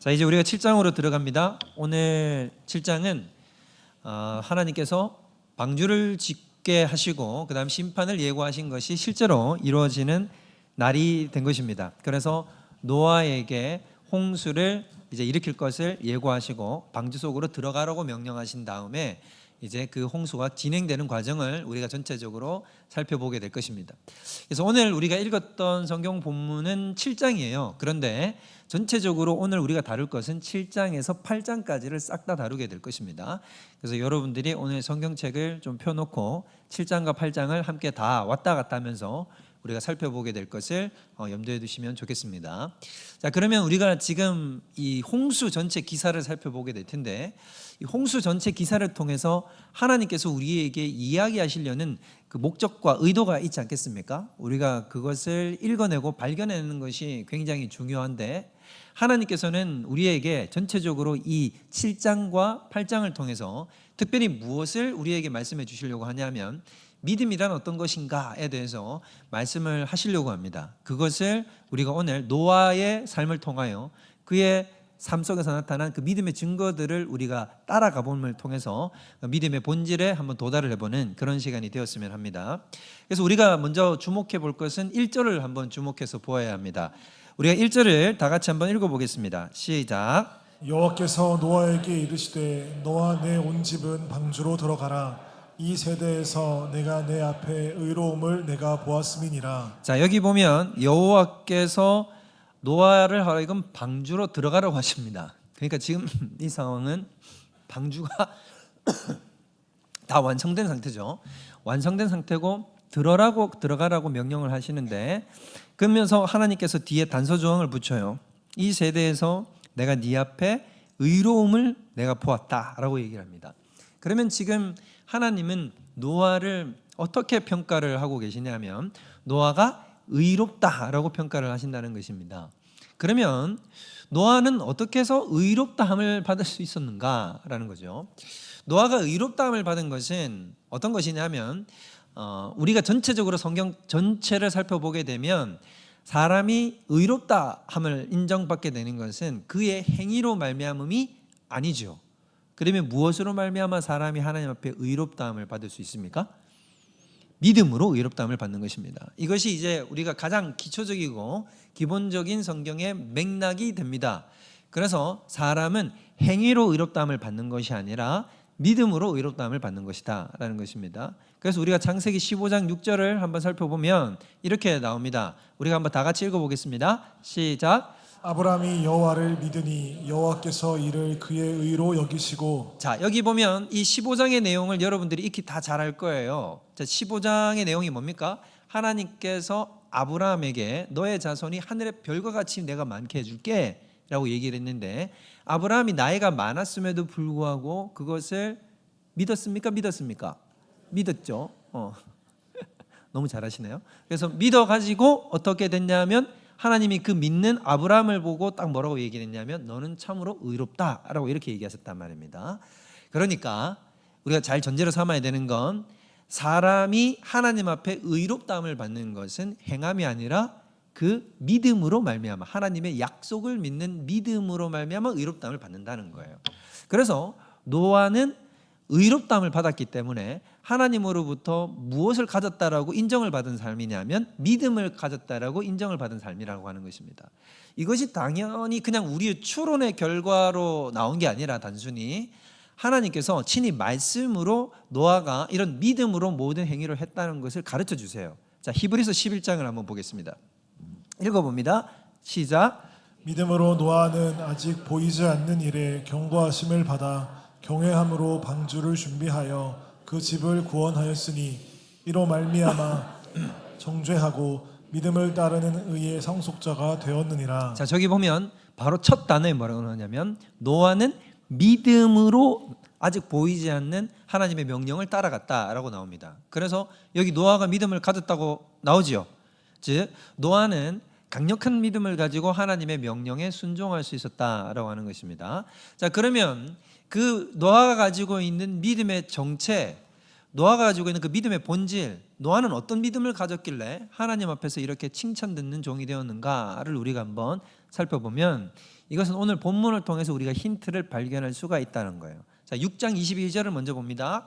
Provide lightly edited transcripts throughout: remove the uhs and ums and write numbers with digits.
자, 이제 우리가 7장으로 들어갑니다. 오늘 7장은 하나님께서 방주를 짓게 하시고 그 다음 심판을 예고하신 것이 실제로 이루어지는 날이 된 것입니다. 그래서 노아에게 홍수를 이제 일으킬 것을 예고하시고 방주 속으로 들어가라고 명령하신 다음에 이제 그 홍수가 진행되는 과정을 우리가 전체적으로 살펴보게 될 것입니다. 그래서 오늘 우리가 읽었던 성경 본문은 7장이에요. 그런데 전체적으로 오늘 우리가 다룰 것은 7장에서 8장까지를 싹 다 다루게 될 것입니다. 그래서 여러분들이 오늘 성경책을 좀 펴놓고 7장과 8장을 함께 다 왔다 갔다 하면서 우리가 살펴보게 될 것을 염두에 두시면 좋겠습니다. 자, 그러면 우리가 지금 이 홍수 전체 기사를 살펴보게 될 텐데, 이 홍수 전체 기사를 통해서 하나님께서 우리에게 이야기하시려는 그 목적과 의도가 있지 않겠습니까? 우리가 그것을 읽어내고 발견해내는 것이 굉장히 중요한데, 하나님께서는 우리에게 전체적으로 이 7장과 8장을 통해서 특별히 무엇을 우리에게 말씀해 주시려고 하냐면 믿음이란 어떤 것인가에 대해서 말씀을 하시려고 합니다. 그것을 우리가 오늘 노아의 삶을 통하여 그의 삶 속에서 나타난 그 믿음의 증거들을 우리가 따라가 봄을 통해서 믿음의 본질에 한번 도달을 해보는 그런 시간이 되었으면 합니다. 그래서 우리가 먼저 주목해 볼 것은 1절을 한번 주목해서 보아야 합니다. 우리가 1절을 다 같이 한번 읽어보겠습니다. 시작. 여호와께서 노아에게 이르시되 너와 내 온 집은 방주로 들어가라. 이 세대에서 내가 내 앞에 의로움을 내가 보았음이니라. 자, 여기 보면 여호와께서 노아를 하여금 방주로 들어가라고 하십니다. 그러니까 지금 이 상황은 방주가 다 완성된 상태죠. 완성된 상태고 들어가라고 명령을 하시는데, 그러면서 하나님께서 뒤에 단서 조항을 붙여요. 이 세대에서 내가 네 앞에 의로움을 내가 보았다라고 얘기를 합니다. 그러면 지금 하나님은 노아를 어떻게 평가를 하고 계시냐면 노아가 의롭다라고 평가를 하신다는 것입니다. 그러면 노아는 어떻게 해서 의롭다함을 받을 수 있었는가라는 거죠. 노아가 의롭다함을 받은 것은 어떤 것이냐면 우리가 전체적으로 성경 전체를 살펴보게 되면 사람이 의롭다함을 인정받게 되는 것은 그의 행위로 말미암음이 아니죠. 그러면 무엇으로 말미암아 사람이 하나님 앞에 의롭다함을 받을 수 있습니까? 믿음으로 의롭다함을 받는 것입니다. 이것이 이제 우리가 가장 기초적이고 기본적인 성경의 맥락이 됩니다. 그래서 사람은 행위로 의롭다함을 받는 것이 아니라 믿음으로 의롭다함을 받는 것이다 라는 것입니다. 그래서 우리가 창세기 15장 6절을 한번 살펴보면 이렇게 나옵니다. 우리가 한번 다 같이 읽어보겠습니다. 시작. 아브라함이 여호와를 믿으니 여호와께서 이를 그의 의로 여기시고. 자, 여기 보면 이 15장의 내용을 여러분들이 익히 다 잘 알 거예요. 자, 15장의 내용이 뭡니까? 하나님께서 아브라함에게 너의 자손이 하늘의 별과 같이 내가 많게 해줄게 라고 얘기를 했는데, 아브라함이 나이가 많았음에도 불구하고 그것을 믿었습니까? 믿었죠. 너무 잘하시네요. 그래서 믿어가지고 어떻게 됐냐면 하나님이 그 믿는 아브라함을 보고 딱 뭐라고 얘기를 했냐면 너는 참으로 의롭다라고 이렇게 얘기하셨단 말입니다. 그러니까 우리가 잘 전제로 삼아야 되는 건 사람이 하나님 앞에 의롭다함을 받는 것은 행함이 아니라 그 믿음으로 말미암아 하나님의 약속을 믿는 믿음으로 말미암아 의롭다함을 받는다는 거예요. 그래서 노아는 의롭다함을 받았기 때문에 하나님으로부터 무엇을 가졌다라고 인정을 받은 삶이냐면 믿음을 가졌다라고 인정을 받은 삶이라고 하는 것입니다. 이것이 당연히 그냥 우리의 추론의 결과로 나온 게 아니라 단순히 하나님께서 친히 말씀으로 노아가 이런 믿음으로 모든 행위를 했다는 것을 가르쳐 주세요. 자, 히브리서 11장을 한번 보겠습니다. 읽어봅니다. 시작. 믿음으로 노아는 아직 보이지 않는 일에 경고하심을 받아 경외함으로 방주를 준비하여 그 집을 구원하였으니 이로 말미암아 정죄하고 믿음을 따르는 의의 상속자가 되었느니라. 자, 저기 보면 바로 첫 단어에 뭐라고 하냐면 노아는 믿음으로 아직 보이지 않는 하나님의 명령을 따라갔다라고 나옵니다. 그래서 여기 노아가 믿음을 가졌다고 나오지요. 즉 노아는 강력한 믿음을 가지고 하나님의 명령에 순종할 수 있었다라고 하는 것입니다. 자, 그러면 그 노아가 가지고 있는 믿음의 정체, 노아가 가지고 있는 그 믿음의 본질, 노아는 어떤 믿음을 가졌길래 하나님 앞에서 이렇게 칭찬 듣는 종이 되었는가를 우리가 한번 살펴보면 이것은 오늘 본문을 통해서 우리가 힌트를 발견할 수가 있다는 거예요. 자, 6장 22절을 먼저 봅니다.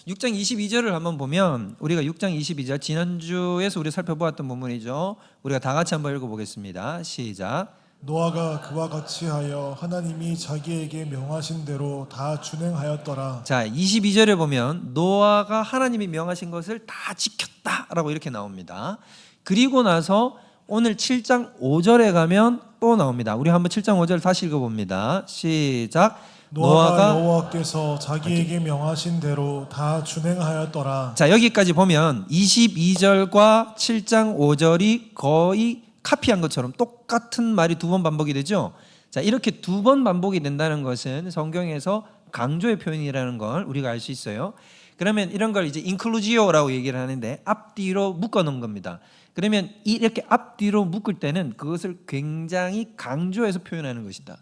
6장 22절을 한번 보면 우리가 6장 22절 지난주에서 우리 살펴보았던 본문이죠. 우리가 다 같이 한번 읽어보겠습니다. 시작. 노아가 그와 같이 하여 하나님이 자기에게 명하신 대로 다 준행하였더라. 자, 22절에 보면 노아가 하나님이 명하신 것을 다 지켰다라고 이렇게 나옵니다. 그리고 나서 오늘 7장 5절에 가면 또 나옵니다. 우리 한번 7장 5절 다시 읽어봅니다. 시작. 노아가 여호와께서 자기에게 명하신 대로 다 준행하였더라. 자, 여기까지 보면 22절과 7장 5절이 거의 카피한 것처럼 똑같은 말이 두 번 반복이 되죠. 자, 이렇게 두 번 반복이 된다는 것은 성경에서 강조의 표현이라는 걸 우리가 알 수 있어요. 그러면 이런 걸 이제 인클루지오라고 얘기를 하는데 앞뒤로 묶어 놓은 겁니다. 그러면 이렇게 앞뒤로 묶을 때는 그것을 굉장히 강조해서 표현하는 것이다.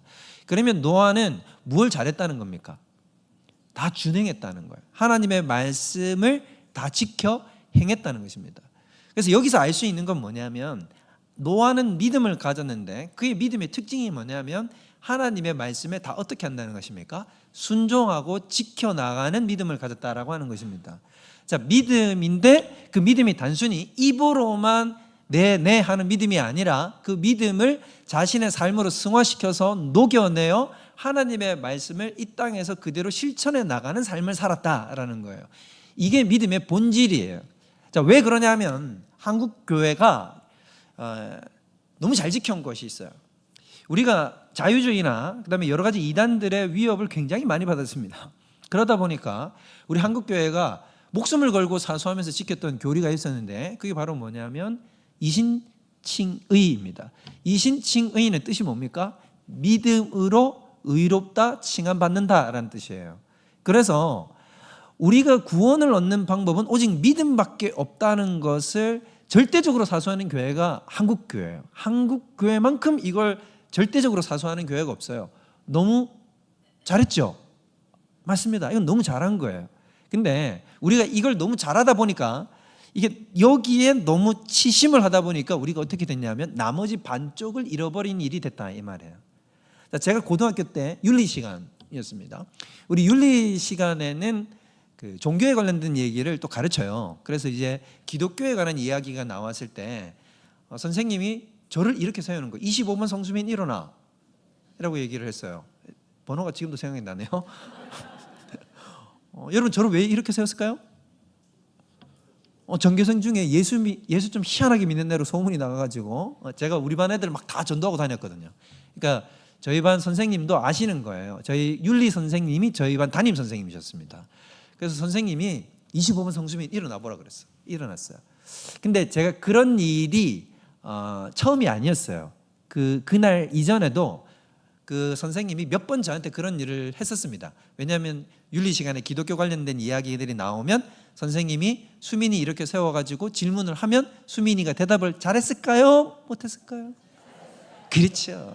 그러면 노아는 뭘 잘했다는 겁니까? 다 준행했다는 거예요. 하나님의 말씀을 다 지켜 행했다는 것입니다. 그래서 여기서 알 수 있는 건 뭐냐면 노아는 믿음을 가졌는데 그의 믿음의 특징이 뭐냐면 하나님의 말씀에 다 어떻게 한다는 것입니까? 순종하고 지켜나가는 믿음을 가졌다라고 하는 것입니다. 자, 믿음인데 그 믿음이 단순히 입으로만 네 하는 믿음이 아니라 그 믿음을 자신의 삶으로 승화시켜서 녹여내어 하나님의 말씀을 이 땅에서 그대로 실천해 나가는 삶을 살았다라는 거예요. 이게 믿음의 본질이에요. 자, 왜 그러냐면 한국 교회가 너무 잘 지켜온 것이 있어요. 우리가 자유주의나 그다음에 여러 가지 이단들의 위협을 굉장히 많이 받았습니다. 그러다 보니까 우리 한국 교회가 목숨을 걸고 사수하면서 지켰던 교리가 있었는데 그게 바로 뭐냐면 이신칭의입니다. 이신칭의는 뜻이 뭡니까? 믿음으로 의롭다 칭함받는다라는 뜻이에요. 그래서 우리가 구원을 얻는 방법은 오직 믿음밖에 없다는 것을 절대적으로 사수하는 교회가 한국 교회예요. 한국 교회만큼 이걸 절대적으로 사수하는 교회가 없어요. 너무 잘했죠? 맞습니다. 이건 너무 잘한 거예요. 근데 우리가 이걸 너무 잘하다 보니까 이게 여기에 너무 치심을 하다 보니까 우리가 어떻게 됐냐면 나머지 반쪽을 잃어버린 일이 됐다 이 말이에요. 자, 제가 고등학교 때 윤리 시간이었습니다. 우리 윤리 시간에는 그 종교에 관련된 얘기를 또 가르쳐요. 그래서 이제 기독교에 관한 이야기가 나왔을 때 선생님이 저를 이렇게 세우는 거예요. 25번 성수민 일어나 라고 얘기를 했어요. 번호가 지금도 생각이 나네요. 여러분 저를 왜 이렇게 세웠을까요? 전교생 중에 예수 좀 희한하게 믿는 애로 소문이 나가지고 제가 우리 반 애들 막 다 전도하고 다녔거든요. 그러니까 저희 반 선생님도 아시는 거예요. 저희 윤리 선생님이 저희 반 담임 선생님이셨습니다. 그래서 선생님이 25번 성수민 일어나 보라 그랬어요. 일어났어요. 근데 제가 그런 일이 처음이 아니었어요. 그날 이전에도 그 선생님이 몇 번 저한테 그런 일을 했었습니다. 왜냐하면 윤리 시간에 기독교 관련된 이야기들이 나오면 선생님이 수민이 이렇게 세워가지고 질문을 하면 수민이가 대답을 잘했을까요? 못했을까요? 그렇죠.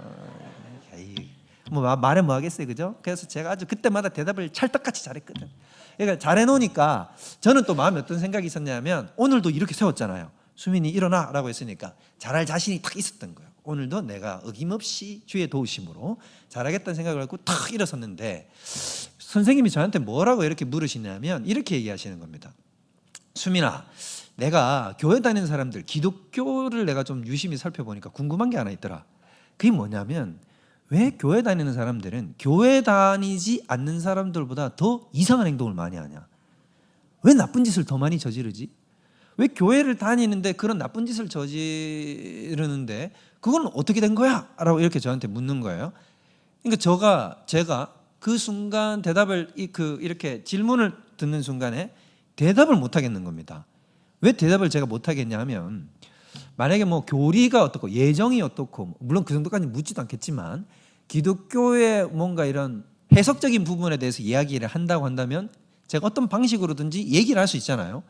뭐 말해 뭐 하겠어요, 그죠? 그래서 제가 아주 그때마다 대답을 찰떡같이 잘했거든. 그러니까 잘해놓으니까 저는 또 마음에 어떤 생각이 있었냐면 오늘도 이렇게 세웠잖아요. 수민이 일어나라고 했으니까 잘할 자신이 딱 있었던 거예요. 오늘도 내가 어김없이 주의 도우심으로 잘하겠다는 생각을 갖고 탁 일어섰는데 선생님이 저한테 뭐라고 이렇게 물으시냐면 이렇게 얘기하시는 겁니다. 수민아, 내가 교회 다니는 사람들 기독교를 내가 좀 유심히 살펴보니까 궁금한 게 하나 있더라. 그게 뭐냐면 왜 교회 다니는 사람들은 교회 다니지 않는 사람들보다 더 이상한 행동을 많이 하냐? 왜 나쁜 짓을 더 많이 저지르지? 왜 교회를 다니는데 그런 나쁜 짓을 저지르는데 그건 어떻게 된 거야? 라고 이렇게 저한테 묻는 거예요. 그러니까 제가 그 순간 대답을 이렇게 질문을 듣는 순간에 대답을 못 하겠는 겁니다. 왜 대답을 제가 못 하겠냐 하면 만약에 뭐 교리가 어떻고 예정이 어떻고 물론 그 정도까지 묻지도 않겠지만 기독교의 뭔가 이런 해석적인 부분에 대해서 이야기를 한다고 한다면 제가 어떤 방식으로든지 얘기를 할 수 있잖아요.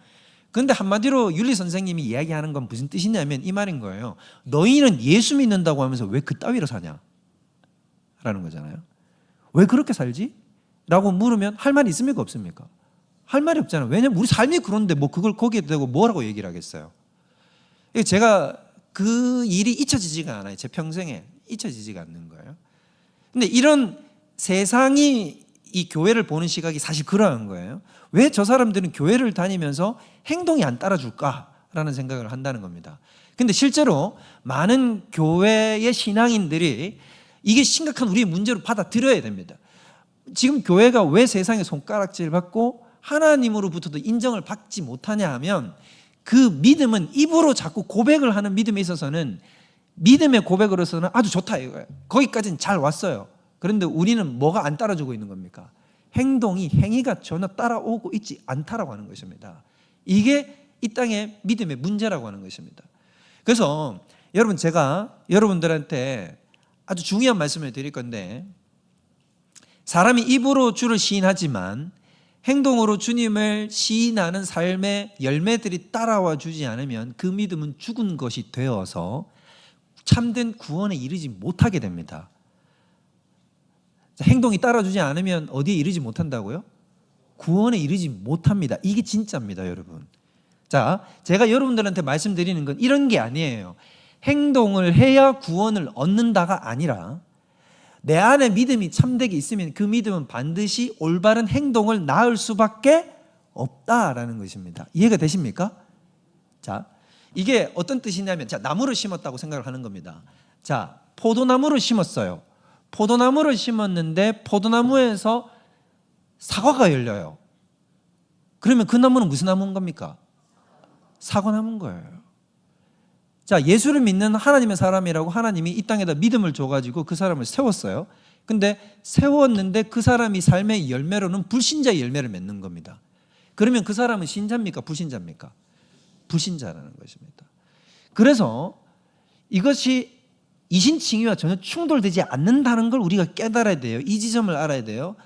그런데 한마디로 윤리 선생님이 이야기하는 건 무슨 뜻이냐면 이 말인 거예요. 너희는 예수 믿는다고 하면서 왜 그따위로 사냐? 라는 거잖아요. 왜 그렇게 살지? 라고 물으면 할 말이 있습니까? 없습니까? 할 말이 없잖아요. 왜냐면 우리 삶이 그런데 뭐 그걸 거기에 대고 뭐라고 얘기를 하겠어요. 제가 그 일이 잊혀지지가 않아요. 제 평생에. 잊혀지지가 않는 거예요. 근데 이런 세상이 이 교회를 보는 시각이 사실 그러한 거예요. 왜 저 사람들은 교회를 다니면서 행동이 안 따라줄까라는 생각을 한다는 겁니다. 근데 실제로 많은 교회의 신앙인들이 이게 심각한 우리의 문제로 받아들여야 됩니다. 지금 교회가 왜 세상에 손가락질 받고 하나님으로부터도 인정을 받지 못하냐 하면 그 믿음은 입으로 자꾸 고백을 하는 믿음에 있어서는 믿음의 고백으로서는 아주 좋다 이거예요. 거기까지는 잘 왔어요. 그런데 우리는 뭐가 안 따라주고 있는 겁니까? 행위가 전혀 따라오고 있지 않다라고 하는 것입니다. 이게 이 땅의 믿음의 문제라고 하는 것입니다. 그래서 여러분 제가 여러분들한테 아주 중요한 말씀을 드릴 건데 사람이 입으로 주를 시인하지만 행동으로 주님을 시인하는 삶의 열매들이 따라와 주지 않으면 그 믿음은 죽은 것이 되어서 참된 구원에 이르지 못하게 됩니다. 행동이 따라주지 않으면 어디에 이르지 못한다고요? 구원에 이르지 못합니다. 이게 진짜입니다, 여러분. 자, 제가 여러분들한테 말씀드리는 건 이런 게 아니에요. 행동을 해야 구원을 얻는다가 아니라 내 안에 믿음이 참되게 있으면 그 믿음은 반드시 올바른 행동을 낳을 수밖에 없다라는 것입니다. 이해가 되십니까? 자, 이게 어떤 뜻이냐면 자, 나무를 심었다고 생각을 하는 겁니다. 자, 포도나무를 심었어요. 포도나무를 심었는데 포도나무에서 사과가 열려요. 그러면 그 나무는 무슨 나무인 겁니까? 사과나무인 거예요. 자, 예수를 믿는 하나님의 사람이라고 하나님이 이 땅에다 믿음을 줘가지고 그 사람을 세웠어요. 근데 세웠는데 그 사람이 삶의 열매로는 불신자의 열매를 맺는 겁니다. 그러면 그 사람은 신자입니까? 불신자입니까? 불신자라는 것입니다. 그래서 이것이 이신칭의와 전혀 충돌되지 않는다는 걸 우리가 깨달아야 돼요. 이 지점을 알아야 돼요.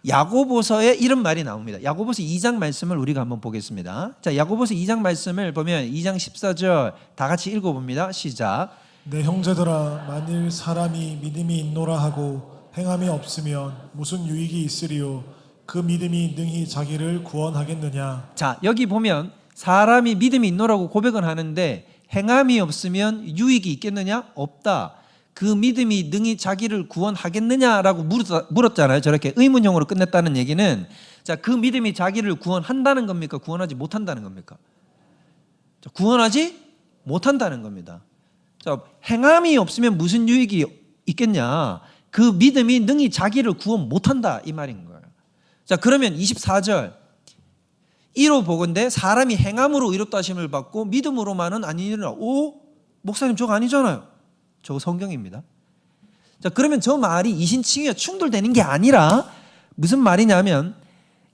야고보서에 이런 말이 나옵니다. 야고보서 2장 말씀을 우리가 한번 보겠습니다. 자, 야고보서 2장 말씀을 보면 2장 14절 다 같이 읽어봅니다. 시작. 내 형제들아 만일 사람이 믿음이 있노라 하고 행함이 없으면 무슨 유익이 있으리요 그 믿음이 능히 자기를 구원하겠느냐. 자, 여기 보면 사람이 믿음이 있노라고 고백은 하는데 행함이 없으면 유익이 있겠느냐? 없다. 그 믿음이 능히 자기를 구원하겠느냐라고 물었잖아요. 저렇게 의문형으로 끝냈다는 얘기는 자, 그 믿음이 자기를 구원한다는 겁니까? 구원하지 못한다는 겁니까? 자, 구원하지 못한다는 겁니다. 자, 행함이 없으면 무슨 유익이 있겠냐? 그 믿음이 능히 자기를 구원 못한다 이 말인 거예요. 자, 그러면 24절 이로 보건대 사람이 행함으로 의롭다 하심을 받고 믿음으로만은 아니니라. 오? 목사님 저거 아니잖아요. 저거 성경입니다. 자, 그러면 저 말이 이신칭의와 충돌되는 게 아니라 무슨 말이냐면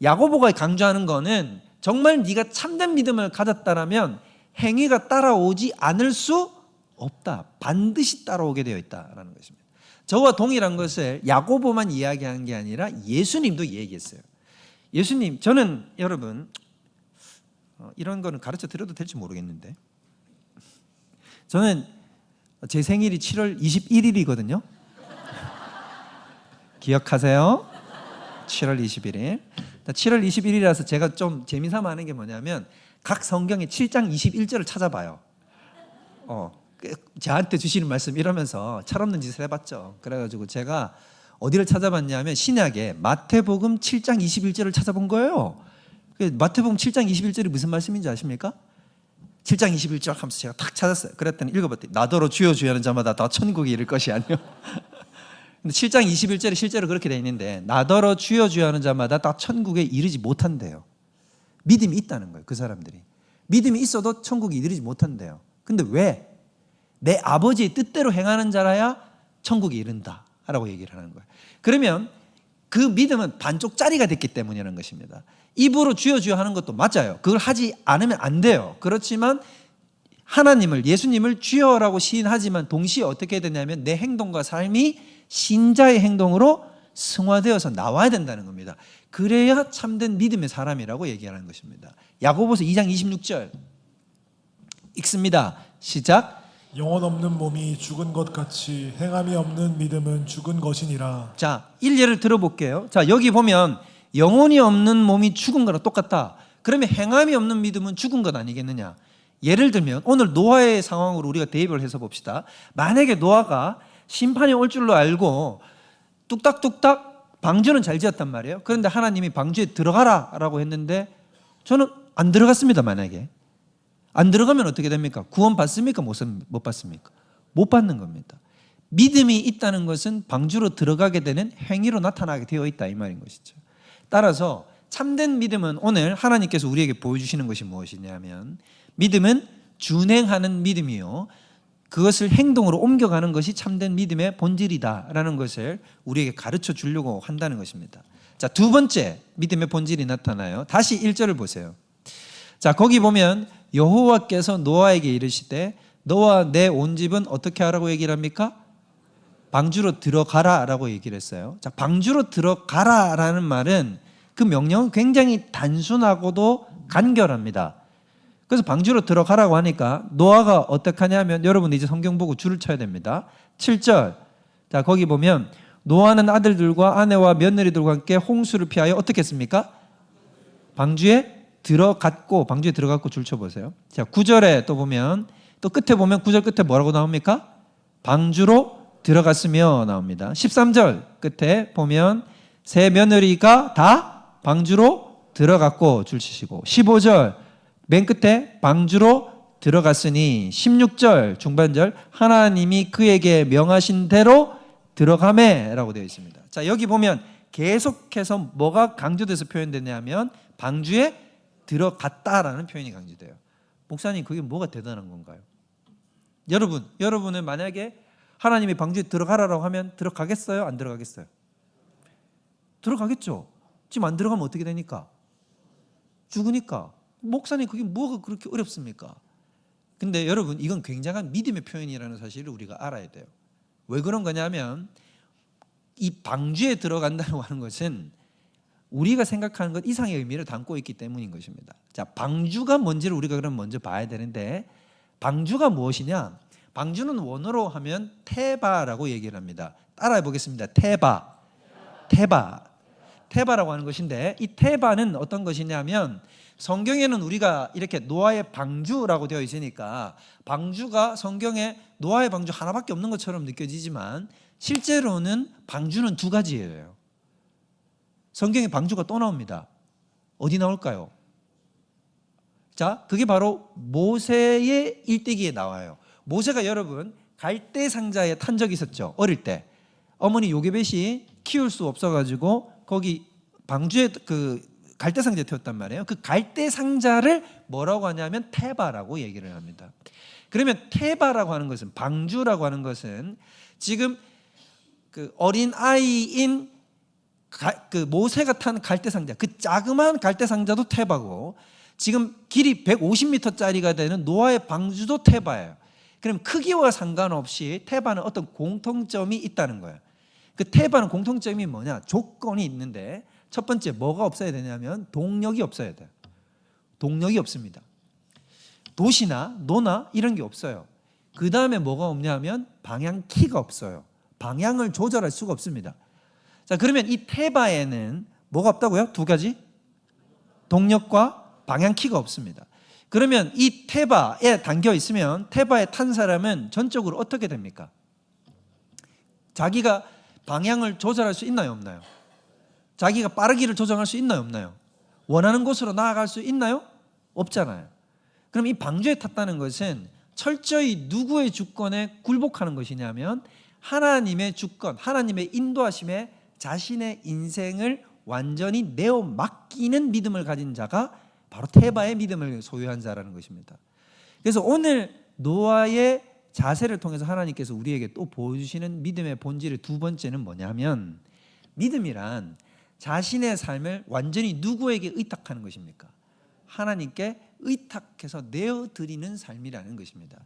야고보가 강조하는 거는 정말 네가 참된 믿음을 가졌다라면 행위가 따라오지 않을 수 없다. 반드시 따라오게 되어 있다라는 것입니다. 저와 동일한 것을 야고보만 이야기한 게 아니라 예수님도 얘기했어요. 예수님, 저는 여러분 이런 거는 가르쳐 드려도 될지 모르겠는데 저는 제 생일이 7월 21일이거든요. 기억하세요? 7월 21일. 7월 21일이라서 제가 좀 재미삼아 하는 게 뭐냐면 각 성경의 7장 21절을 찾아봐요. 저한테 주시는 말씀 이러면서 철없는 짓을 해봤죠. 그래가지고 제가 어디를 찾아봤냐면 신약의 마태복음 7장 21절을 찾아본 거예요. 마태복음 7장 21절이 무슨 말씀인지 아십니까? 7장 21절 하면서 제가 탁 찾았어요. 그랬더니 읽어봤더니 나더러 주여 주여 하는 자마다 다 천국에 이를 것이 아니요. 근데 7장 21절에 실제로 그렇게 돼 있는데 나더러 주여 주여 하는 자마다 다 천국에 이르지 못한대요. 믿음이 있다는 거예요. 그 사람들이. 믿음이 있어도 천국에 이르지 못한대요. 근데 왜? 내 아버지의 뜻대로 행하는 자라야 천국에 이른다 라고 얘기를 하는 거예요. 그러면 그 믿음은 반쪽짜리가 됐기 때문이라는 것입니다. 입으로 주여 주여 하는 것도 맞아요. 그걸 하지 않으면 안 돼요. 그렇지만 하나님을, 예수님을 주여라고 시인하지만 동시에 어떻게 되냐면 내 행동과 삶이 신자의 행동으로 승화되어서 나와야 된다는 겁니다. 그래야 참된 믿음의 사람이라고 얘기하는 것입니다. 야고보서 2장 26절 읽습니다. 시작. 영혼 없는 몸이 죽은 것 같이 행함이 없는 믿음은 죽은 것이니라. 자, 일례를 들어볼게요. 자, 여기 보면 영혼이 없는 몸이 죽은 거랑 똑같다. 그러면 행함이 없는 믿음은 죽은 것 아니겠느냐? 예를 들면 오늘 노아의 상황으로 우리가 대입을 해서 봅시다. 만약에 노아가 심판이 올 줄로 알고 뚝딱뚝딱 방주는 잘 지었단 말이에요. 그런데 하나님이 방주에 들어가라 라고 했는데 저는 안 들어갔습니다. 만약에 안 들어가면 어떻게 됩니까? 구원 받습니까? 못 받습니까? 못 받는 겁니다. 믿음이 있다는 것은 방주로 들어가게 되는 행위로 나타나게 되어 있다 이 말인 것이죠. 따라서 참된 믿음은 오늘 하나님께서 우리에게 보여주시는 것이 무엇이냐면 믿음은 준행하는 믿음이요 그것을 행동으로 옮겨가는 것이 참된 믿음의 본질이다라는 것을 우리에게 가르쳐 주려고 한다는 것입니다. 자, 두 번째 믿음의 본질이 나타나요. 다시 1절을 보세요. 자, 거기 보면 여호와께서 노아에게 이르시되 너와 내 온 집은 어떻게 하라고 얘기를 합니까? 방주로 들어가라라고 얘기를 했어요. 자, 방주로 들어가라라는 말은 그 명령은 굉장히 단순하고도 간결합니다. 그래서 방주로 들어가라고 하니까 노아가 어떻게 하냐면 여러분 이제 성경 보고 줄을 쳐야 됩니다. 7절. 자, 거기 보면 노아는 아들들과 아내와 며느리들과 함께 홍수를 피하여 어떻게 했습니까? 방주에 들어갔고 줄 쳐보세요. 자, 9절에 또 보면 또 끝에 보면 9절 끝에 뭐라고 나옵니까? 방주로 들어갔으며 나옵니다. 13절 끝에 보면 세 며느리가 다 방주로 들어갔고 줄 치시고 15절 맨 끝에 방주로 들어갔으니 16절 중반절 하나님이 그에게 명하신 대로 들어가매라고 되어 있습니다. 자, 여기 보면 계속해서 뭐가 강조돼서 표현되냐면 방주에 들어갔다라는 표현이 강조돼요. 목사님 그게 뭐가 대단한 건가요? 여러분은 만약에 하나님이 방주에 들어가라고 하면 들어가겠어요? 안 들어가겠어요? 들어가겠죠. 지금 안 들어가면 어떻게 되니까? 죽으니까. 목사님 그게 뭐가 그렇게 어렵습니까? 근데 여러분 이건 굉장한 믿음의 표현이라는 사실을 우리가 알아야 돼요. 왜 그런 거냐면 이 방주에 들어간다고 하는 것은 우리가 생각하는 것 이상의 의미를 담고 있기 때문인 것입니다. 자, 방주가 뭔지를 우리가 그럼 먼저 봐야 되는데 방주가 무엇이냐? 방주는 원어로 하면 테바라고 얘기를 합니다. 따라해 보겠습니다. 테바라고 하는 것인데 이 테바는 어떤 것이냐면 성경에는 우리가 이렇게 노아의 방주라고 되어 있으니까 방주가 성경에 노아의 방주 하나밖에 없는 것처럼 느껴지지만 실제로는 방주는 두 가지예요. 성경에 방주가 또 나옵니다. 어디 나올까요? 자, 그게 바로 모세의 일대기에 나와요. 모세가 여러분 갈대 상자에 탄 적이 있었죠. 어릴 때 어머니 요게벳이 키울 수 없어가지고 거기 방주에 그 갈대 상자에 태웠단 말이에요. 그 갈대 상자를 뭐라고 하냐면 테바라고 얘기를 합니다. 그러면 테바라고 하는 것은 방주라고 하는 것은 지금 그 어린 아이인 그 모세가 탄 갈대 상자, 그 자그마한 갈대 상자도 테바고 지금 길이 150m짜리가 되는 노아의 방주도 테바예요. 그럼 크기와 상관없이 테바는 어떤 공통점이 있다는 거예요. 그 테바는 공통점이 뭐냐? 조건이 있는데 첫 번째 뭐가 없어야 되냐면 동력이 없어야 돼요. 동력이 없습니다. 도시나 노나 이런 게 없어요. 그 다음에 뭐가 없냐면 방향키가 없어요. 방향을 조절할 수가 없습니다. 자, 그러면 이 테바에는 뭐가 없다고요? 두 가지? 동력과 방향키가 없습니다. 그러면 이 테바에 담겨 있으면 테바에 탄 사람은 전적으로 어떻게 됩니까? 자기가 방향을 조절할 수 있나요? 없나요? 자기가 빠르기를 조정할 수 있나요? 없나요? 원하는 곳으로 나아갈 수 있나요? 없잖아요. 그럼 이 방주에 탔다는 것은 철저히 누구의 주권에 굴복하는 것이냐면 하나님의 주권, 하나님의 인도하심에 자신의 인생을 완전히 내어 맡기는 믿음을 가진 자가 바로 테바의 믿음을 소유한 자라는 것입니다. 그래서 오늘 노아의 자세를 통해서 하나님께서 우리에게 또 보여주시는 믿음의 본질의 두 번째는 뭐냐면 믿음이란 자신의 삶을 완전히 누구에게 의탁하는 것입니까? 하나님께 의탁해서 내어드리는 삶이라는 것입니다.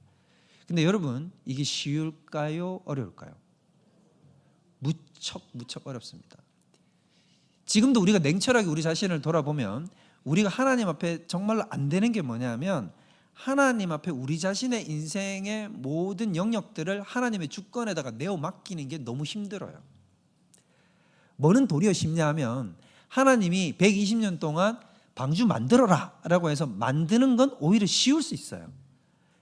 근데 여러분 이게 쉬울까요? 어려울까요? 무척 어렵습니다. 지금도 우리가 냉철하게 우리 자신을 돌아보면 우리가 하나님 앞에 정말로 안 되는 게 뭐냐면 하나님 앞에 우리 자신의 인생의 모든 영역들을 하나님의 주권에다가 내어 맡기는 게 너무 힘들어요. 뭐는 도리어 쉽냐 하면 하나님이 120년 동안 방주 만들어라 라고 해서 만드는 건 오히려 쉬울 수 있어요.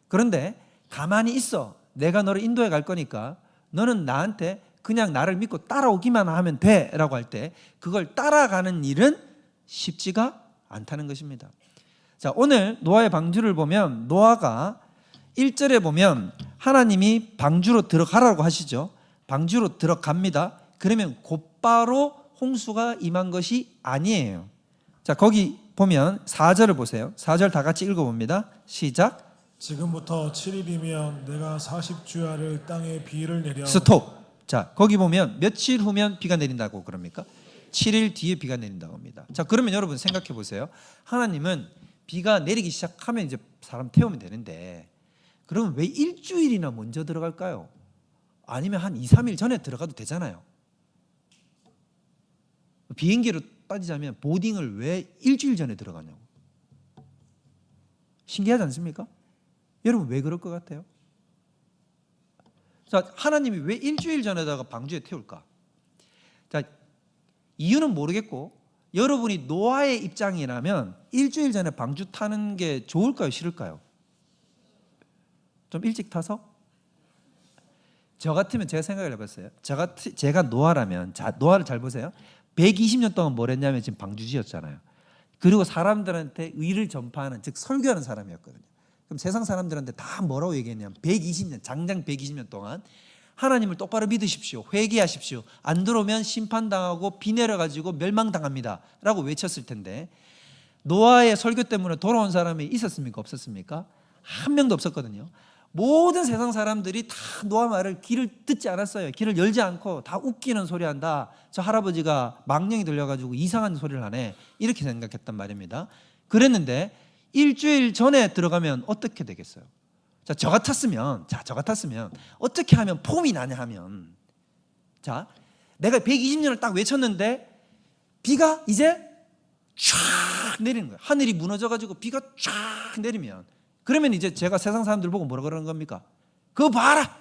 그런데 가만히 있어. 내가 너를 인도해 갈 거니까 너는 나한테 그냥 나를 믿고 따라오기만 하면 돼 라고 할 때 그걸 따라가는 일은 쉽지가 않다는 것입니다. 자, 오늘 노아의 방주를 보면 노아가 1절에 보면 하나님이 방주로 들어가라고 하시죠. 방주로 들어갑니다. 그러면 곧바로 홍수가 임한 것이 아니에요. 자, 거기 보면 4절을 보세요. 4절 다 같이 읽어봅니다. 시작. 지금부터 7일이면 내가 40주야를 땅에 비를 내려. 스톱. 자, 거기 보면 며칠 후면 비가 내린다고 그럽니까? 7일 뒤에 비가 내린다고 합니다. 자, 그러면 여러분 생각해 보세요. 하나님은 비가 내리기 시작하면 이제 사람 태우면 되는데 그러면 왜 일주일이나 먼저 들어갈까요? 아니면 한 2, 3일 전에 들어가도 되잖아요. 비행기로 따지자면 보딩을 왜 일주일 전에 들어가냐고. 신기하지 않습니까? 여러분 왜 그럴 것 같아요? 자, 하나님이 왜 일주일 전에다가 방주에 태울까? 자, 이유는 모르겠고 여러분이 노아의 입장이라면 일주일 전에 방주 타는 게 좋을까요? 싫을까요? 좀 일찍 타서? 저 같으면 제가 생각을 해봤어요. 제가 노아라면, 자, 노아를 잘 보세요. 120년 동안 뭘 했냐면 지금 방주 지었잖아요. 그리고 사람들한테 의를 전파하는, 즉 설교하는 사람이었거든요. 그럼 세상 사람들한테 다 뭐라고 얘기했냐면 120년, 장장 120년 동안 하나님을 똑바로 믿으십시오. 회개하십시오. 안 들어오면 심판당하고 비 내려가지고 멸망당합니다 라고 외쳤을 텐데 노아의 설교 때문에 돌아온 사람이 있었습니까? 없었습니까? 한 명도 없었거든요. 모든 세상 사람들이 다 노아 말을 귀를 듣지 않았어요. 귀를 열지 않고 다 웃기는 소리 한다. 저 할아버지가 망령이 들려가지고 이상한 소리를 하네. 이렇게 생각했단 말입니다. 그랬는데 일주일 전에 들어가면 어떻게 되겠어요? 자, 저 같았으면 어떻게 하면 폼이 나냐 하면, 자, 내가 120년을 딱 외쳤는데 비가 이제 쫙 내리는 거예요. 하늘이 무너져가지고 비가 쫙 내리면, 그러면 이제 제가 세상 사람들 보고 뭐라 그러는 겁니까? 그거 봐라,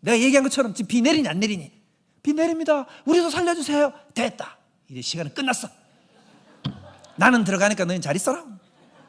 내가 얘기한 것처럼 지금 비 내리니 안 내리니? 비 내립니다. 우리도 살려주세요. 됐다. 이제 시간은 끝났어. 나는 들어가니까 너희는 잘 있어라.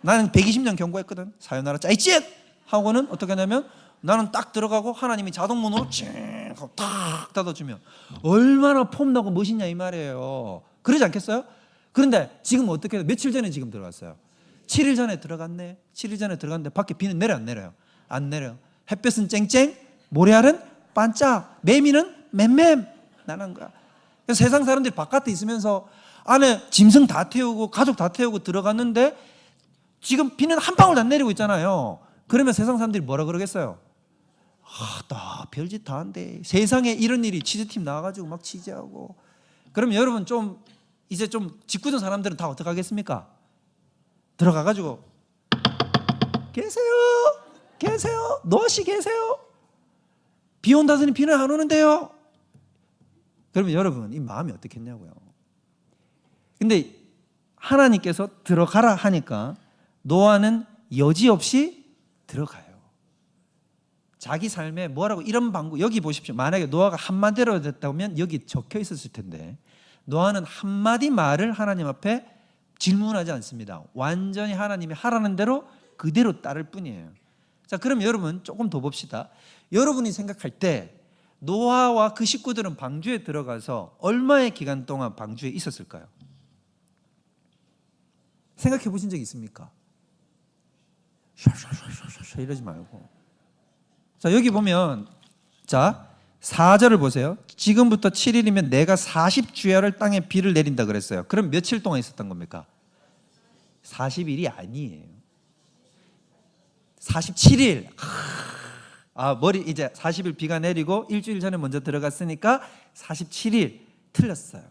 나는 120년 경고했거든. 사요나라 짜이찌 하고는 어떻게 하냐면 나는 딱 들어가고 하나님이 자동문으로 찡 하고 딱 닫아주면 얼마나 폼나고 멋있냐 이 말이에요. 그러지 않겠어요? 그런데 지금 어떻게 해요? 며칠 전에 지금 들어갔어요. 7일 전에 들어갔네. 7일 전에 들어갔는데 밖에 비는 내려 안 내려요? 안 내려요. 햇볕은 쨍쨍, 모래알은 반짝, 매미는 맴맴 나는 거야. 그래서 세상 사람들이 바깥에 있으면서 안에 짐승 다 태우고 가족 다 태우고 들어갔는데 지금 비는 한 방울도 안 내리고 있잖아요. 그러면 세상 사람들이 뭐라 그러겠어요? 나 별짓 다 한데 세상에 이런 일이 취재팀 나와가지고 막 취재하고. 그러면 여러분 좀 이제 좀 짓궂은 사람들은 다 어떻게 하겠습니까? 들어가가지고 계세요? 노아씨 계세요? 비 온다더니 비는 안 오는데요? 그러면 여러분 이 마음이 어떻겠냐고요. 근데 하나님께서 들어가라 하니까 노아는 여지없이 들어가요. 자기 삶에 뭐라고 이런 방구, 여기 보십시오. 만약에 노아가 한마디로 됐다면 여기 적혀 있었을 텐데 노아는 한마디 말을 하나님 앞에 질문하지 않습니다. 완전히 하나님이 하라는 대로 그대로 따를 뿐이에요. 자, 그럼 여러분 조금 더 봅시다. 여러분이 생각할 때 노아와 그 식구들은 방주에 들어가서 얼마의 기간 동안 방주에 있었을까요? 생각해 보신 적 있습니까? 샤샤샤샤샤 이러지 말고. 자, 여기 보면 자 4절을 보세요. 지금부터 7일이면 내가 40주야를 땅에 비를 내린다 그랬어요. 그럼 며칠 동안 있었던 겁니까? 40일이 아니에요. 47일. 머리 이제 40일 비가 내리고 일주일 전에 먼저 들어갔으니까 47일 틀렸어요.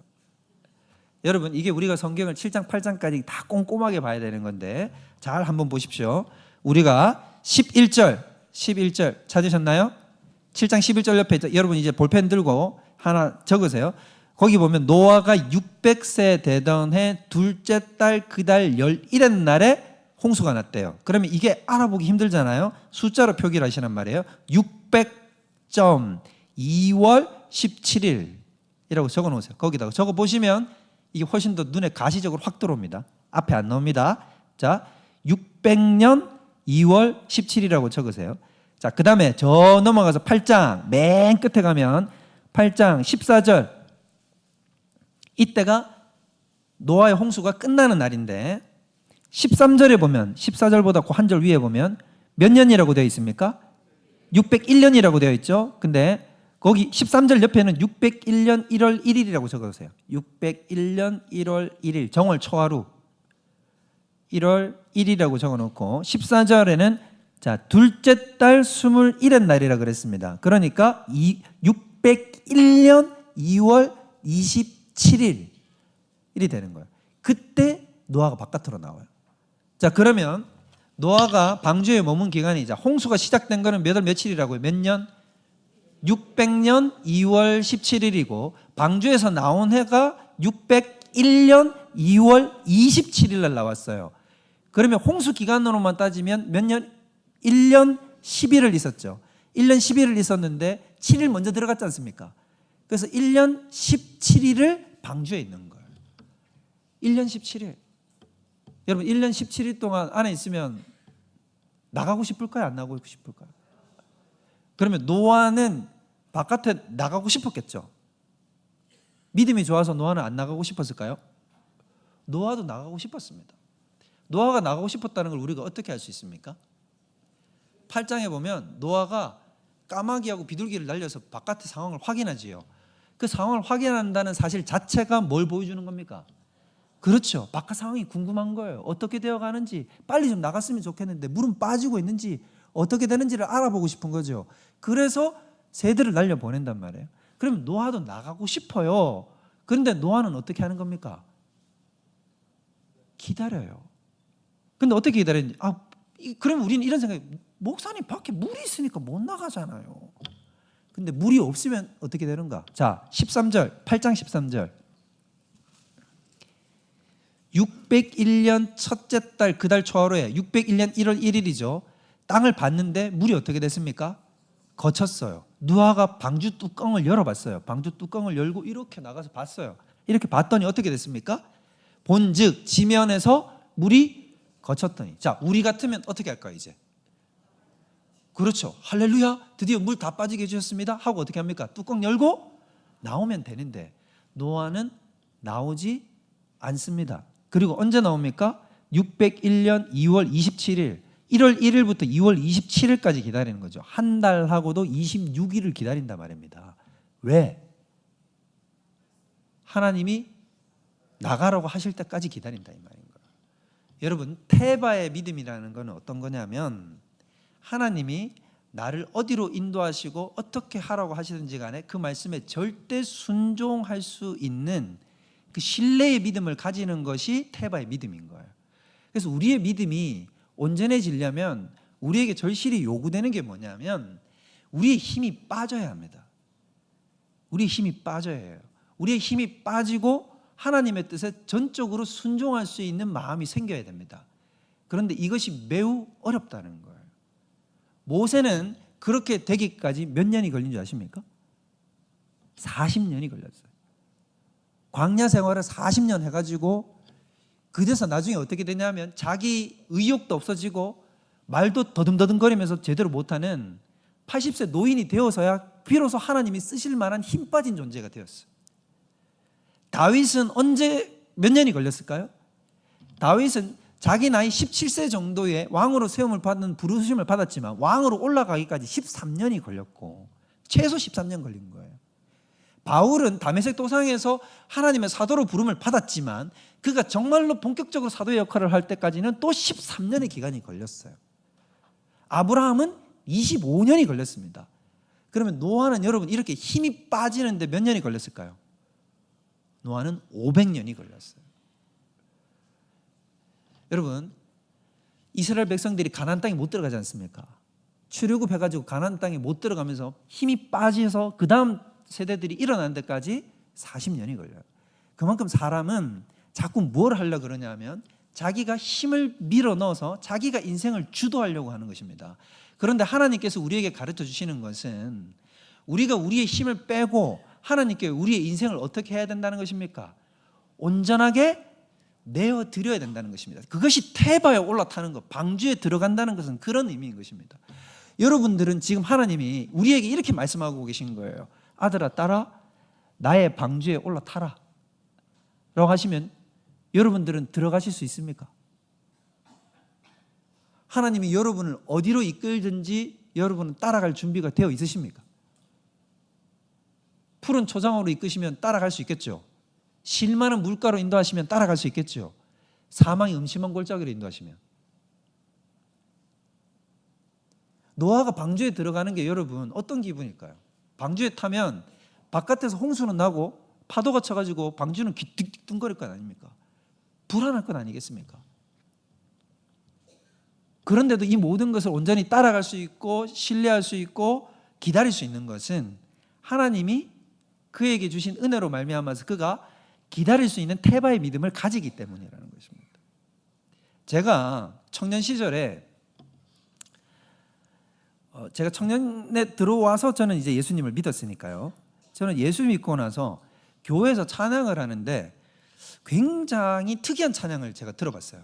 여러분 이게 우리가 성경을 7장 8장까지 다 꼼꼼하게 봐야 되는 건데 잘 한번 보십시오. 우리가 11절 찾으셨나요? 7장 11절 옆에 여러분 이제 볼펜 들고 하나 적으세요. 거기 보면 노아가 600세 되던 해 둘째 달 그 달 11의 날에 홍수가 났대요. 그러면 이게 알아보기 힘들잖아요. 숫자로 표기를 하시란 말이에요. 600점 2월 17일이라고 적어 놓으세요. 거기다가 적어 보시면 이게 훨씬 더 눈에 가시적으로 확 들어옵니다. 앞에 안 나옵니다. 자, 600년 2월 17일이라고 적으세요. 자, 그 다음에 저 넘어가서 8장 맨 끝에 가면 8장 14절, 이때가 노아의 홍수가 끝나는 날인데 13절에 보면, 14절보다 그 한 절 위에 보면 몇 년이라고 되어 있습니까? 601년이라고 되어 있죠. 근데 거기 13절 옆에는 601년 1월 1일이라고 적어주세요. 601년 1월 1일, 정월 초하루 1월 1일이라고 적어놓고 14절에는 자, 둘째 달 21의 날이라 그랬습니다. 그러니까 601년 2월 27일이 되는 거예요. 그때 노아가 바깥으로 나와요. 자, 그러면 노아가 방주에 머문 기간이, 자, 홍수가 시작된 거는 몇 월 며칠이라고요? 몇 년? 600년 2월 17일이고 방주에서 나온 해가 601년 2월 27일 날 나왔어요. 그러면 홍수 기간으로만 따지면 몇 년? 1년 10일을 있었죠. 1년 10일을 있었는데 7일 먼저 들어갔지 않습니까? 그래서 1년 17일을 방주에 있는 거예요. 1년 17일. 여러분 1년 17일 동안 안에 있으면 나가고 싶을까요? 안 나가고 싶을까요? 그러면 노아는 바깥에 나가고 싶었겠죠. 믿음이 좋아서 노아는 안 나가고 싶었을까요? 노아도 나가고 싶었습니다. 노아가 나가고 싶었다는 걸 우리가 어떻게 알 수 있습니까? 8장에 보면 노아가 까마귀하고 비둘기를 날려서 바깥의 상황을 확인하지요. 그 상황을 확인한다는 사실 자체가 뭘 보여주는 겁니까? 그렇죠. 바깥 상황이 궁금한 거예요. 어떻게 되어가는지, 빨리 좀 나갔으면 좋겠는데 물은 빠지고 있는지 어떻게 되는지를 알아보고 싶은 거죠. 그래서 새들을 날려보낸단 말이에요. 그러면 노아도 나가고 싶어요. 그런데 노아는 어떻게 하는 겁니까? 기다려요. 근데 어떻게 기다리는지, 그러면 우리는 이런 생각이, 목사님 밖에 물이 있으니까 못 나가잖아요. 근데 물이 없으면 어떻게 되는가? 자, 13절, 8장 13절. 601년 첫째 달 그 달 초하루에 601년 1월 1일이죠. 땅을 봤는데 물이 어떻게 됐습니까? 거쳤어요. 노아가 방주 뚜껑을 열어봤어요. 방주 뚜껑을 열고 이렇게 나가서 봤어요. 이렇게 봤더니 어떻게 됐습니까? 본즉 지면에서 물이 거쳤더니. 자, 우리 같으면 어떻게 할까요 이제? 그렇죠. 할렐루야, 드디어 물 다 빠지게 해주셨습니다 하고 어떻게 합니까? 뚜껑 열고 나오면 되는데 노아는 나오지 않습니다. 그리고 언제 나옵니까? 601년 2월 27일, 1월 1일부터 2월 27일까지 기다리는 거죠. 한 달하고도 26일을 기다린단 말입니다. 왜? 하나님이 나가라고 하실 때까지 기다린다 이 말인 거예요. 여러분, 테바의 믿음이라는 건 어떤 거냐면 하나님이 나를 어디로 인도하시고 어떻게 하라고 하시든지 간에 그 말씀에 절대 순종할 수 있는 그 신뢰의 믿음을 가지는 것이 테바의 믿음인 거예요. 그래서 우리의 믿음이 온전해지려면 우리에게 절실히 요구되는 게 뭐냐면 우리의 힘이 빠져야 합니다. 우리의 힘이 빠져야 해요. 우리의 힘이 빠지고 하나님의 뜻에 전적으로 순종할 수 있는 마음이 생겨야 됩니다. 그런데 이것이 매우 어렵다는 거예요. 모세는 그렇게 되기까지 몇 년이 걸린 줄 아십니까? 40년이 걸렸어요. 광야 생활을 40년 해가지고 그래서 나중에 어떻게 되냐면 자기 의욕도 없어지고 말도 더듬더듬거리면서 제대로 못하는 80세 노인이 되어서야 비로소 하나님이 쓰실 만한 힘 빠진 존재가 되었어요. 다윗은 언제 몇 년이 걸렸을까요? 다윗은 자기 나이 17세 정도에 왕으로 세움을 받는 부르심을 받았지만 왕으로 올라가기까지 13년이 걸렸고 최소 13년 걸린 거예요. 바울은 다메섹 도상에서 하나님의 사도로 부름을 받았지만 그가 정말로 본격적으로 사도의 역할을 할 때까지는 또 13년의 기간이 걸렸어요. 아브라함은 25년이 걸렸습니다. 그러면 노아는 여러분 이렇게 힘이 빠지는데 몇 년이 걸렸을까요? 노아는 500년이 걸렸어요. 여러분, 이스라엘 백성들이 가나안 땅에 못 들어가지 않습니까? 출애굽해가지고 가나안 땅에 못 들어가면서 힘이 빠져서 그 다음 세대들이 일어나는 데까지 40년이 걸려요. 그만큼 사람은 자꾸 뭘 하려고 그러냐면 자기가 힘을 밀어 넣어서 자기가 인생을 주도하려고 하는 것입니다. 그런데 하나님께서 우리에게 가르쳐 주시는 것은 우리가 우리의 힘을 빼고 하나님께 우리의 인생을 어떻게 해야 된다는 것입니까? 온전하게 내어드려야 된다는 것입니다. 그것이 테바에 올라타는 것, 방주에 들어간다는 것은 그런 의미인 것입니다. 여러분들은 지금 하나님이 우리에게 이렇게 말씀하고 계신 거예요. 아들아, 딸아, 나의 방주에 올라타라 라고 하시면 여러분들은 들어가실 수 있습니까? 하나님이 여러분을 어디로 이끌든지 여러분은 따라갈 준비가 되어 있으십니까? 푸른 초장으로 이끄시면 따라갈 수 있겠죠. 실만한 물가로 인도하시면 따라갈 수 있겠죠. 사망의 음침한 골짜기로 인도하시면. 노아가 방주에 들어가는 게 여러분 어떤 기분일까요? 방주에 타면 바깥에서 홍수는 나고 파도가 쳐가지고 방주는 뒤뚱거릴 것 아닙니까? 불안할 것 아니겠습니까? 그런데도 이 모든 것을 온전히 따라갈 수 있고 신뢰할 수 있고 기다릴 수 있는 것은 하나님이 그에게 주신 은혜로 말미암아서 그가 기다릴 수 있는 태바의 믿음을 가지기 때문이라는 것입니다. 제가 청년 시절에 제가 청년에 들어와서 저는 이제 예수님을 믿었으니까요. 저는 예수 믿고 나서 교회에서 찬양을 하는데 굉장히 특이한 찬양을 제가 들어봤어요.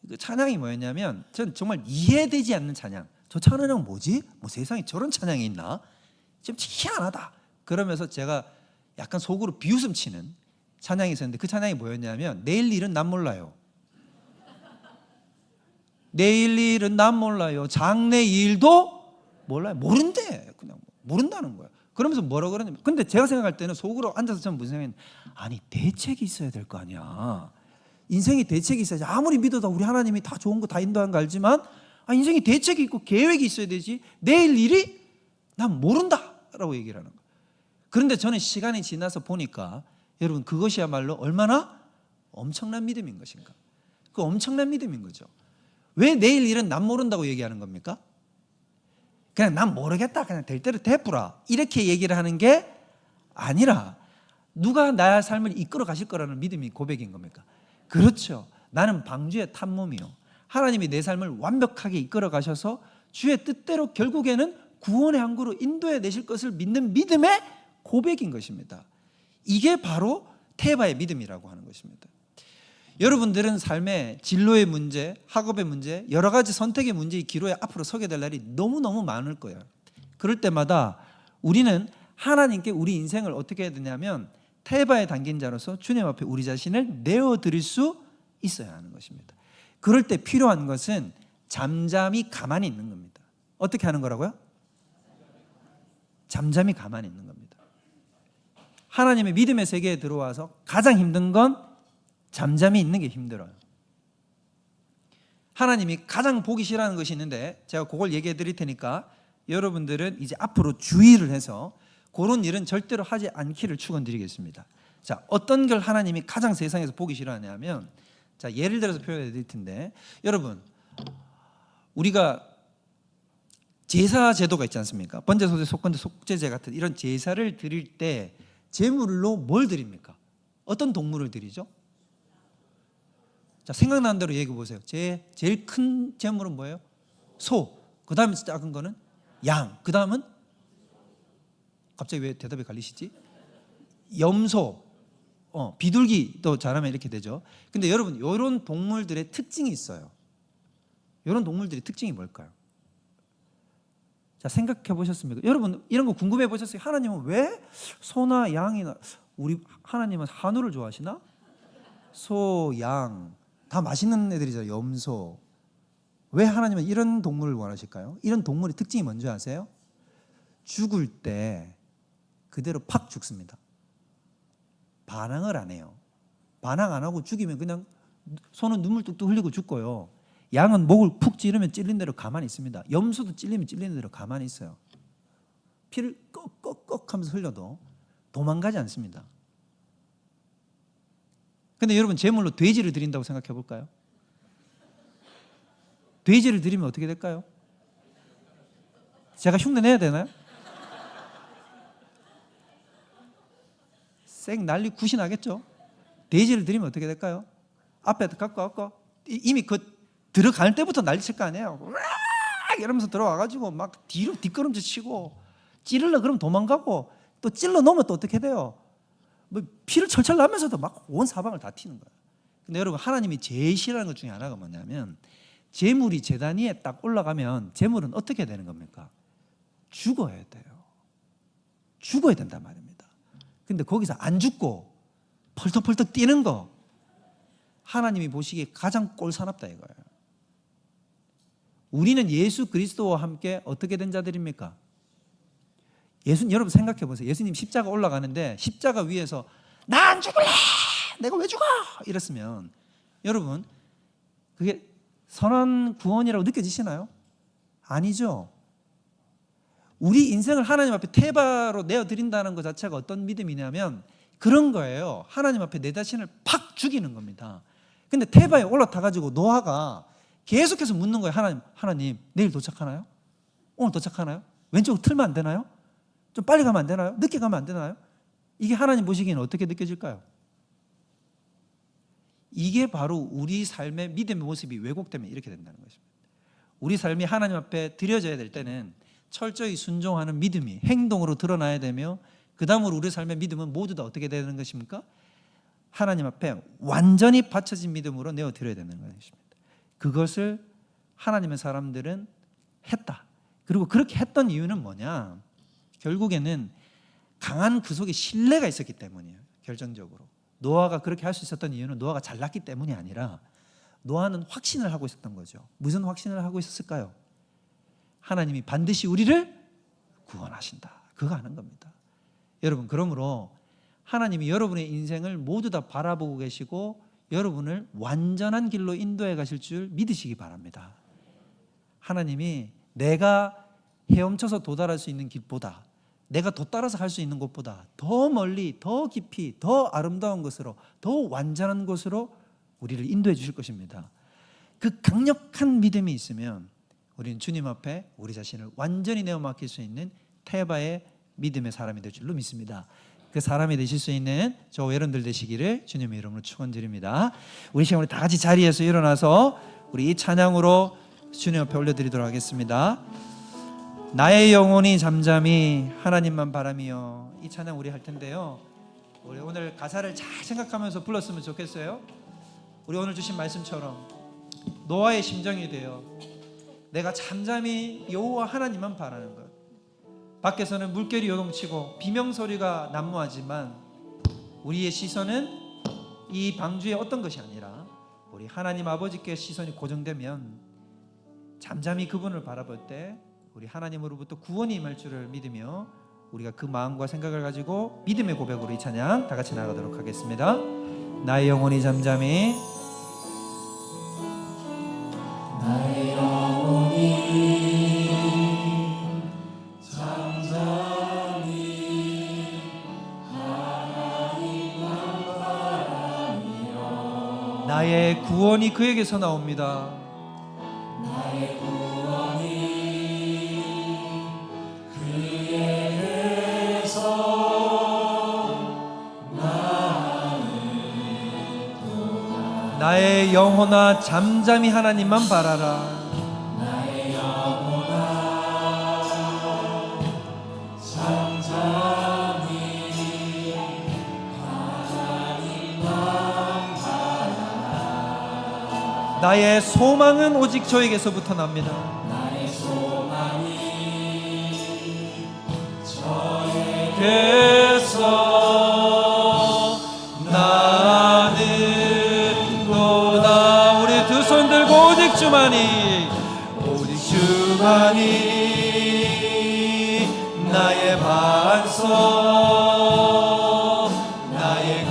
그 찬양이 뭐였냐면 전 정말 이해되지 않는 찬양. 저 찬양은 뭐지? 뭐 세상에 저런 찬양이 있나? 좀 희한하다. 그러면서 제가 약간 속으로 비웃음 치는 찬양이 있었는데 그 찬양이 뭐였냐면 내일 일은 난 몰라요. 내일 일은 난 몰라요. 장래 일도 몰라요. 모른대. 그냥 모른다는 거야. 그러면서 뭐라 그러냐면 근데 제가 생각할 때는 속으로 앉아서 저는 무슨 생각했냐면 아니 대책이 있어야 될 거 아니야. 인생에 대책이 있어야지. 아무리 믿어도 우리 하나님이 다 좋은 거 다 인도하는 거 알지만 인생에 대책이 있고 계획이 있어야 되지. 내일 일이 난 모른다라고 얘기를 하는 거예요. 그런데 저는 시간이 지나서 보니까 여러분 그것이야말로 얼마나 엄청난 믿음인 것인가. 그 엄청난 믿음인 거죠. 왜 내일 일은 난 모른다고 얘기하는 겁니까? 그냥 난 모르겠다. 그냥 될 대로 대뿌라. 이렇게 얘기를 하는 게 아니라 누가 나의 삶을 이끌어 가실 거라는 믿음이 고백인 겁니까? 그렇죠. 나는 방주에 탄 몸이요. 하나님이 내 삶을 완벽하게 이끌어 가셔서 주의 뜻대로 결국에는 구원의 항구로 인도해 내실 것을 믿는 믿음의 고백인 것입니다. 이게 바로 태바의 믿음이라고 하는 것입니다. 여러분들은 삶의 진로의 문제, 학업의 문제, 여러 가지 선택의 문제의 기로에 앞으로 서게 될 날이 너무너무 많을 거예요. 그럴 때마다 우리는 하나님께 우리 인생을 어떻게 해야 되냐면 태바에 담긴 자로서 주님 앞에 우리 자신을 내어드릴 수 있어야 하는 것입니다. 그럴 때 필요한 것은 잠잠히 가만히 있는 겁니다. 어떻게 하는 거라고요? 잠잠히 가만히 있는 겁니다. 하나님의 믿음의 세계에 들어와서 가장 힘든 건 잠잠히 있는 게 힘들어요. 하나님이 가장 보기 싫어하는 것이 있는데 제가 그걸 얘기해 드릴 테니까 여러분들은 이제 앞으로 주의를 해서 그런 일은 절대로 하지 않기를 축원드리겠습니다. 자, 어떤 걸 하나님이 가장 세상에서 보기 싫어하냐면 자, 예를 들어서 표현해 드릴 텐데 여러분 우리가 제사 제도가 있지 않습니까? 번제, 소제, 속건제, 속죄제 같은 이런 제사를 드릴 때 제물로 뭘 드립니까? 어떤 동물을 드리죠? 자, 생각나는 대로 얘기해 보세요. 제일 큰 제물은 뭐예요? 소. 그 다음에 작은 거는 양. 그 다음은 갑자기 왜 대답이 갈리시지? 염소. 비둘기도 잘하면 이렇게 되죠. 근데 여러분 이런 동물들의 특징이 있어요. 이런 동물들의 특징이 뭘까요? 자, 생각해 보셨습니까? 여러분 이런 거 궁금해 보셨어요? 하나님은 왜 소나 양이나 우리 하나님은 한우를 좋아하시나? 소, 양 다 맛있는 애들이잖아요. 염소. 왜 하나님은 이런 동물을 원하실까요? 이런 동물의 특징이 뭔지 아세요? 죽을 때 그대로 팍 죽습니다. 반항을 안 해요. 반항 안 하고 죽이면 그냥 소는 눈물 뚝뚝 흘리고 죽고요. 양은 목을 푹 찌르면 찔린 대로 가만히 있습니다. 염소도 찔리면 찔리는 대로 가만히 있어요. 피를 꺽꺽꺽 하면서 흘려도 도망가지 않습니다. 근데 여러분 제물로 돼지를 드린다고 생각해 볼까요? 돼지를 드리면 어떻게 될까요? 제가 흉내 내야 되나요? 쌩 난리 굿이 나겠죠? 돼지를 드리면 어떻게 될까요? 앞에 갖고 왔고 이미 그 들어갈 때부터 난리칠 거 아니에요. 으악! 이러면서 들어와가지고 막 뒤로 뒷걸음질 치고 찌르려 그러면 도망가고 또 찔러 놓으면 또 어떻게 돼요? 뭐 피를 철철 나면서도 막 온 사방을 다 튀는 거예요. 근데 여러분 하나님이 제일 싫어하는 것 중에 하나가 뭐냐면 재물이 제단 위에 딱 올라가면 재물은 어떻게 되는 겁니까? 죽어야 돼요. 죽어야 된단 말입니다. 근데 거기서 안 죽고 펄떡펄떡 뛰는 거, 하나님이 보시기에 가장 꼴사납다 이거예요. 우리는 예수 그리스도와 함께 어떻게 된 자들입니까? 여러분 생각해 보세요. 예수님 십자가 올라가는데 십자가 위에서 나 안 죽을래! 내가 왜 죽어! 이랬으면 여러분 그게 선한 구원이라고 느껴지시나요? 아니죠. 우리 인생을 하나님 앞에 태바로 내어드린다는 것 자체가 어떤 믿음이냐면 그런 거예요. 하나님 앞에 내 자신을 팍 죽이는 겁니다. 근데 태바에 올라타가지고 노아가 계속해서 묻는 거예요. 하나님 내일 도착하나요? 오늘 도착하나요? 왼쪽으로 틀면 안 되나요? 좀 빨리 가면 안 되나요? 늦게 가면 안 되나요? 이게 하나님 보시기에는 어떻게 느껴질까요? 이게 바로 우리 삶의 믿음의 모습이 왜곡되면 이렇게 된다는 것입니다. 우리 삶이 하나님 앞에 드려져야 될 때는 철저히 순종하는 믿음이 행동으로 드러나야 되며, 그 다음으로 우리 삶의 믿음은 모두 다 어떻게 되는 것입니까? 하나님 앞에 완전히 바쳐진 믿음으로 내어드려야 되는 것입니다. 그것을 하나님의 사람들은 했다. 그리고 그렇게 했던 이유는 뭐냐? 결국에는 강한 그 속에 신뢰가 있었기 때문이에요. 결정적으로 노아가 그렇게 할 수 있었던 이유는 노아가 잘났기 때문이 아니라 노아는 확신을 하고 있었던 거죠. 무슨 확신을 하고 있었을까요? 하나님이 반드시 우리를 구원하신다. 그거 아는 겁니다. 여러분, 그러므로 하나님이 여러분의 인생을 모두 다 바라보고 계시고 여러분을 완전한 길로 인도해 가실 줄 믿으시기 바랍니다. 하나님이 내가 헤엄쳐서 도달할 수 있는 길보다, 내가 덧따라서 갈 수 있는 곳보다 더 멀리, 더 깊이, 더 아름다운 것으로, 더 완전한 곳으로 우리를 인도해 주실 것입니다. 그 강력한 믿음이 있으면 우리는 주님 앞에 우리 자신을 완전히 내어 맡길 수 있는 태바의 믿음의 사람이 될 줄로 믿습니다. 그 사람이 되실 수 있는 저 여러분들 되시기를 주님의 이름으로 축원드립니다. 우리 시간 우리 다 같이 자리에서 일어나서 우리 이 찬양으로 주님 앞에 올려드리도록 하겠습니다. 나의 영혼이 잠잠히 하나님만 바라며, 이 찬양 우리 할 텐데요, 우리 오늘 가사를 잘 생각하면서 불렀으면 좋겠어요. 우리 오늘 주신 말씀처럼 노아의 심정이 돼요. 내가 잠잠히 여호와 하나님만 바라는 것. 밖에서는 물결이 요동치고 비명소리가 난무하지만 우리의 시선은 이 방주의 어떤 것이 아니라 우리 하나님 아버지께 시선이 고정되면 잠잠히 그분을 바라볼 때 우리 하나님으로부터 구원이 임할 줄을 믿으며 우리가 그 마음과 생각을 가지고 믿음의 고백으로 이 찬양 다 같이 나가도록 하겠습니다. 나의 영혼이 잠잠히, 나의 영혼이 잠잠히 하나님만 바라며, 나의 구원이 그에게서 나옵니다. 나의 구원이 그에게서 나는도다. 나의 영혼아 잠잠히 하나님만 바라라. 나의 영혼아 잠잠히 하나님만 바라라. 나의 소망은 오직 저에게서부터 납니다. 나의 소망이 저에게서 나는도다. 우리 두 손 들고 오직 주만이, 오직 주만이 나의 반석, 나의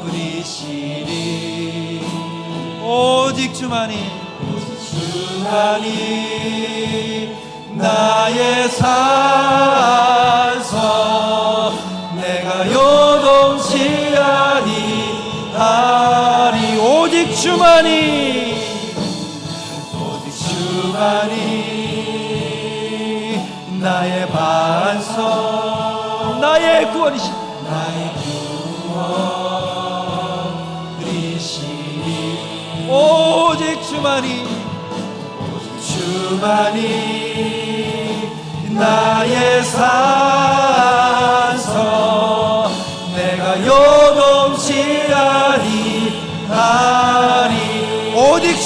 구원이시니. 오직 주만이, 오직 주만이 나의 산석, 내가 요동치 아니하리. 오직 주만이, 오직 주만이 나의 반석, 나의 구원이시, 나의 구원이시니. 오직 주만이, 오직 주만이 나의 산석, 내가 요동치 아니하리.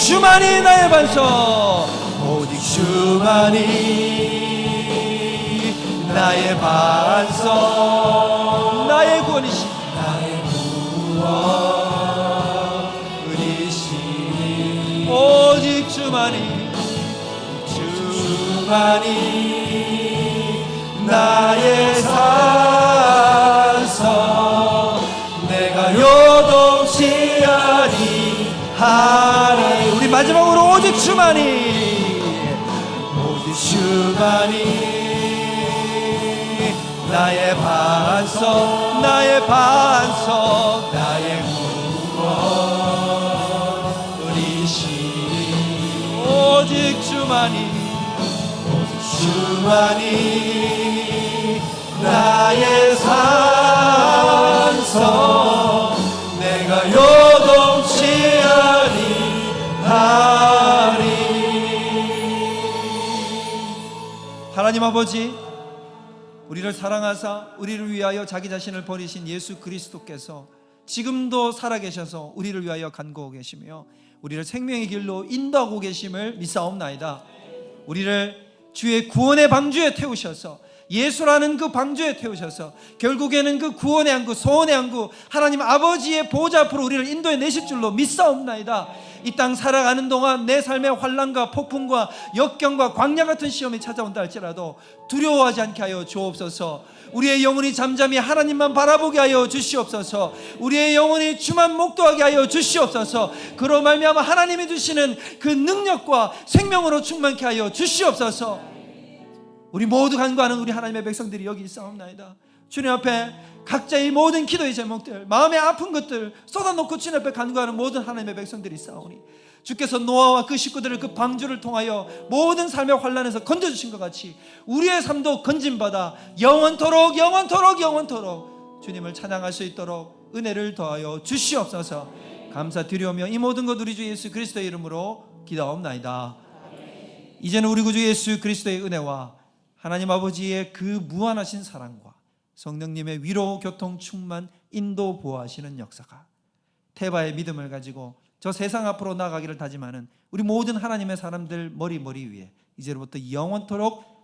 주만이 나의 반석, 오직 주만이 나의 반석, 나의 구원이시. 나의 구원이시니 오직 주만이 나의 산성, 내가 요동치 아니하리. 우리 마지막으로 오직 주만이 오직 주만이 나의 반석, 나의 반석, 나의 구원이시니 오직 주만이 나의 산성, 내가 요동치 아니하리. 하나님 아버지, 우리를 사랑하사 우리를 위하여 자기 자신을 버리신 예수 그리스도께서 지금도 살아계셔서 우리를 위하여 간구하고 계시며 우리를 생명의 길로 인도하고 계심을 믿사옵나이다. 우리를 주의 구원의 방주에 태우셔서, 예수라는 그 방주에 태우셔서 결국에는 그 구원의 항구, 소원의 항구, 하나님 아버지의 보좌 앞으로 우리를 인도해 내실 줄로 믿사옵나이다. 이 땅 살아가는 동안 내 삶의 환난과 폭풍과 역경과 광야 같은 시험이 찾아온다 할지라도 두려워하지 않게 하여 주옵소서. 우리의 영혼이 잠잠히 하나님만 바라보게 하여 주시옵소서. 우리의 영혼이 주만 목도하게 하여 주시옵소서. 그로 말미암아 하나님이 주시는 그 능력과 생명으로 충만케 하여 주시옵소서. 우리 모두 간구하는 우리 하나님의 백성들이 여기 있사옵나이다. 주님 앞에 각자의 모든 기도의 제목들, 마음의 아픈 것들 쏟아놓고 주님 앞에 간구하는 모든 하나님의 백성들이 있사오니 주께서 노아와 그 식구들을 그 방주를 통하여 모든 삶의 환난에서 건져주신 것 같이 우리의 삶도 건짐받아 영원토록 주님을 찬양할 수 있도록 은혜를 더하여 주시옵소서. 감사드리오며 이 모든 것 우리 주 예수 그리스도의 이름으로 기도하옵나이다. 이제는 우리 구주 예수 그리스도의 은혜와 하나님 아버지의 그 무한하신 사랑과 성령님의 위로, 교통, 충만, 인도, 보호하시는 역사가 태바의 믿음을 가지고 저 세상 앞으로 나가기를 다짐하는 우리 모든 하나님의 사람들 머리 위에 이제로부터 영원토록